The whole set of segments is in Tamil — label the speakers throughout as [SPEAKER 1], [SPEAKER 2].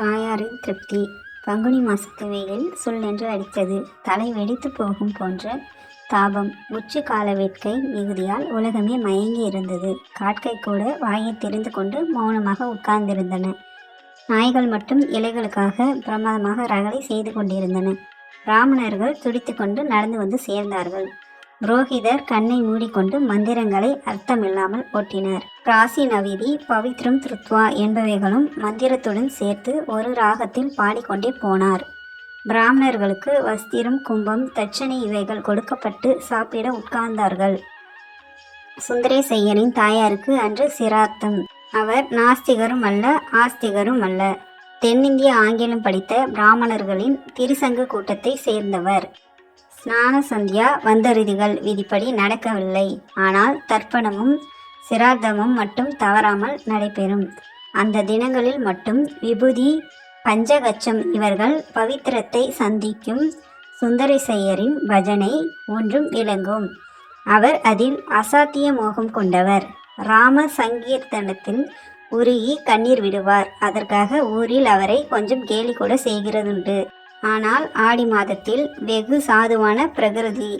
[SPEAKER 1] தாயாரின் திருப்தி. பங்குனி மாசத்து வெயில் சுள்ளென்று அடித்தது. தலை வெடித்து போகும் போன்ற தாபம். உச்சி கால வேட்கை மிகுதியால் உலகமே மயங்கி இருந்தது. காட்கை கூட வாயை தெரிந்து கொண்டு மௌனமாக உட்கார்ந்திருந்தன. நாய்கள் மட்டும் இலைகளுக்காக பிரமாதமாக ரகளை செய்து கொண்டிருந்தன. பிராமணர்கள் துடித்து கொண்டு நடந்து வந்து சேர்ந்தார்கள். புரோகிதர் கண்ணை மூடிக்கொண்டு மந்திரங்களை அர்த்தமில்லாமல் ஓட்டினர். ராசி நவிதி, பவித்ரம் திருத்வா என்பவைகளும் மந்திரத்துடன் சேர்த்து ஒரு ராகத்தில் பாடிக்கொண்டே போனார். பிராமணர்களுக்கு வஸ்திரம், கும்பம், தட்சணை இவைகள் கொடுக்கப்பட்டு சாப்பிட உட்கார்ந்தார்கள். சுந்தரேசையரின் தாயாருக்கு அன்று சிரார்த்தம். அவர் நாஸ்திகரும் அல்ல, ஆஸ்திகரும் அல்ல. தென்னிந்திய ஆங்கிலம் படித்த பிராமணர்களின் திரிசங்கு கூட்டத்தை சேர்ந்தவர். ஸ்நான சந்தியா வந்தருதிகள் விதிப்படி நடக்கவில்லை. ஆனால் தர்ப்பணமும் சிரார்த்தமும் மட்டும் தவறாமல் நடைபெறும். அந்த தினங்களில் மட்டும் விபூதி, பஞ்சகச்சம் இவர்கள் பவித்திரத்தை சந்திக்கும். சுந்தரேசையரின் பஜனை ஒன்றும் விளங்கும். அவர் அதில் அசாத்திய மோகம் கொண்டவர். ராம சங்கீர்த்தனத்தில் உருகி கண்ணீர் விடுவார். அதற்காக ஊரில் அவரை கொஞ்சம் கேலி கூட செய்கிறதுண்டு. ஆனால் ஆடி மாதத்தில் வெகு சாதுவான பிரகிருதி.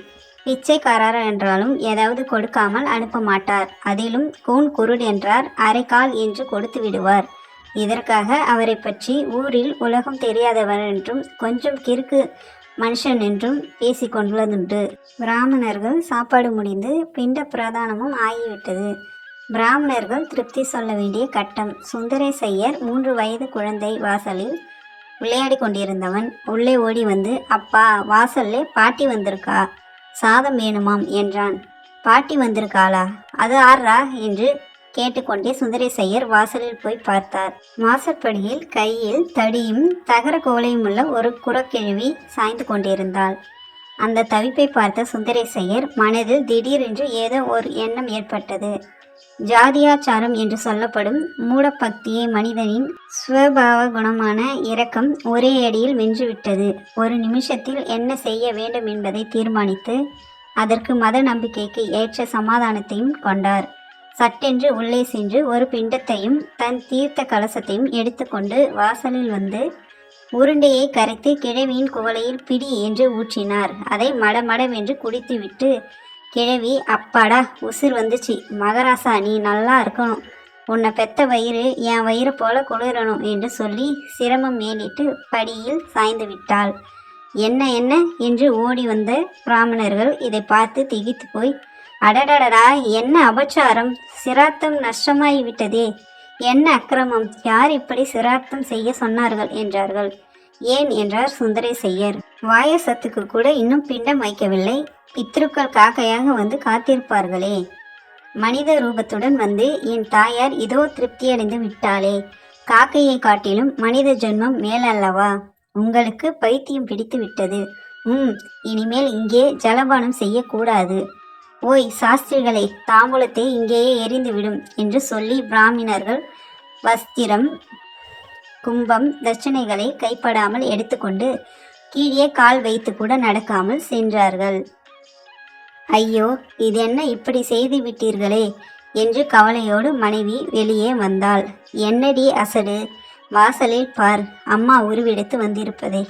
[SPEAKER 1] பிச்சைக்காரர் என்றாலும் ஏதாவது கொடுக்காமல் அனுப்ப மாட்டார். அதிலும் கூன் குருடு என்றார் அரைக்கால் என்று கொடுத்து விடுவார். இதற்காக அவரை பற்றி ஊரில் உலகம் தெரியாதவர் என்றும் கொஞ்சம் கிறுக்கு மனுஷன் என்றும் பேசிக்கொண்டுள்ளதுண்டு. பிராமணர்கள் சாப்பாடு முடிந்து பிண்ட பிரதானமும் ஆகிவிட்டது. பிராமணர்கள் திருப்தி சொல்ல வேண்டிய கட்டம். சுந்தரேசையர் 3 வயது குழந்தை வாசலில் விளையாடி கொண்டிருந்தவன் உள்ளே ஓடி வந்து, அப்பா, வாசல்லே பாட்டி வந்திருக்கா, சாதம் வேணுமாம் என்றான். பாட்டி வந்திருக்காளா? அது ஆறா என்று கேட்டுக்கொண்டே சுந்தரேசையர் வாசலில் போய் பார்த்தார். வாசற்படியில் கையில் தடியும் தகர கோலையும் உள்ள ஒரு குறக்கிழவி சாய்ந்து கொண்டிருந்தாள். அந்த தவிப்பை பார்த்த சுந்தரேசையர் மனதில் திடீரென்று ஏதோ ஒரு எண்ணம் ஏற்பட்டது. ஜாதியாச்சாரம் என்று சொல்லப்படும் மூடபக்தியை மனிதனின் ஸ்வபாவ குணமான இரக்கம் ஒரே அடியில் வென்றுவிட்டது. ஒரு நிமிஷத்தில் என்ன செய்ய வேண்டும் என்பதை தீர்மானித்து அதற்கு மத நம்பிக்கைக்கு ஏற்ற சமாதானத்தையும் கொண்டார். சட்டென்று உள்ளே சென்று ஒரு பிண்டத்தையும் தன் தீர்த்த கலசத்தையும் எடுத்துக்கொண்டு வாசலில் வந்து உருண்டையை கரைத்து கிழவியின் குவளையில் பிடி என்று ஊற்றினார். அதை மடமடவென்று குடித்துவிட்டு, கிழவி, அப்பாடா, உசிர் வந்துச்சு, மகராசா, நீ நல்லா இருக்கணும், உன்னை பெத்த வயிறு என் வயிறு போல குளிரணும் என்று சொல்லி சிரமம் மேலிட்டு படியில் சாய்ந்து விட்டாள். என்ன என்ன என்று ஓடி வந்த பிராமணர்கள் இதை பார்த்து திகைத்து போய், அடடடடா, என்ன அபச்சாரம், சிரார்த்தம் நஷ்டமாகிவிட்டதே, என்ன அக்கிரமம், யார் இப்படி சிரார்த்தம் செய்ய சொன்னார்கள் என்றார்கள். ஏன் என்றார் சுந்தரேசையர். வாயசத்துக்கு கூட இன்னும் பிண்டம் வைக்கவில்லை. பித்ருக்கள் காக்கையாக வந்து காத்திருப்பார்களே. மனித ரூபத்துடன் வந்து என் தாயார் இதோ திருப்தியடைந்து விட்டாளே. காக்கையை காட்டிலும் மனித ஜென்மம் மேலல்லவா? உங்களுக்கு பைத்தியம் பிடித்து விட்டது. இனிமேல் இங்கே ஜலபானம் செய்யக்கூடாது. ஓய் சாஸ்திரிகளை, தாம்பூலத்தை இங்கேயே எரிந்துவிடும் என்று சொல்லி பிராமணர்கள் வஸ்திரம், கும்பம், தட்சணைகளை கைப்படாமல் எடுத்துக்கொண்டு கீழே கால் வைத்து கூட நடக்காமல் சென்றார்கள். ஐயோ, இதென்ன இப்படி செய்து விட்டீர்களே என்று கவலையோடு மனைவி வெளியே வந்தாள். என்னடி அசடு, வாசலில் பார், அம்மா உருவெடுத்து வந்திருப்பதை.